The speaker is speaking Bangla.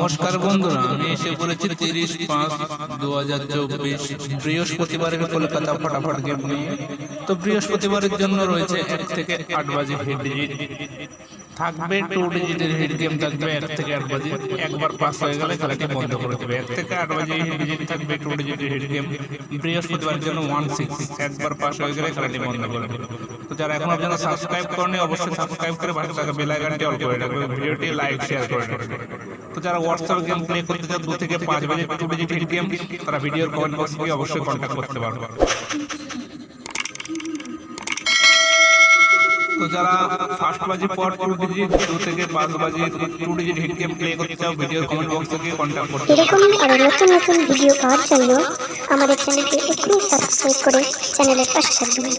নমস্কার বন্ধুরা, আমি এসে পড়েছি 30/5/2024 বৃহস্পতিবারের কলকাতা ফটাফট গেম নিয়ে। তো বৃহস্পতিবারের জন্য রয়েছে 1 থেকে 8 বাজে হিট ডিজিট থাকবে, 2 ডিজিটের হিট গেম থাকবে 1 থেকে 8 বাজে। একবার পাস হয়ে গেলে খেলাটি বন্ধ করে দেবে। 1 থেকে 8 বাজে হিট ডিজিট থাকবে, 2 ডিজিটের হিট গেম বৃহস্পতিবারের জন্য 16। একবার পাস হয়ে গেলে খেলাটি বন্ধ করে দেবে। তো যারা এখন আপনারা সাবস্ক্রাইব করেনি অবশ্যই সাবস্ক্রাইব করে পাশে থাকা বেল আইকনটি অল করে রাখবেন, ভিডিওটি লাইক শেয়ার করে রাখবেন। তো যারা হোয়াটসঅ্যাপ গেম প্লে করতে চান 2 থেকে 5 বাজে 2 ডিজিট হিট গেম, তারা ভিডিওর কমেন্ট বক্সে গিয়ে অবশ্যই কন্ট্যাক্ট করতে পারবে। তো যারা ফার্স্ট বাজে পর 2 ডিজিট 2 থেকে 5 বাজে 2 ডিজিট হিট গেম প্লে করতে চাও, ভিডিওর কমেন্ট বক্সে গিয়ে কন্ট্যাক্ট করতে পারবে। এরকমই আরো নতুন নতুন ভিডিও পাওয়ার জন্য আমাদের চ্যানেলটি এখনই সাবস্ক্রাইব করে চ্যানেলের পাশে থাকবেন।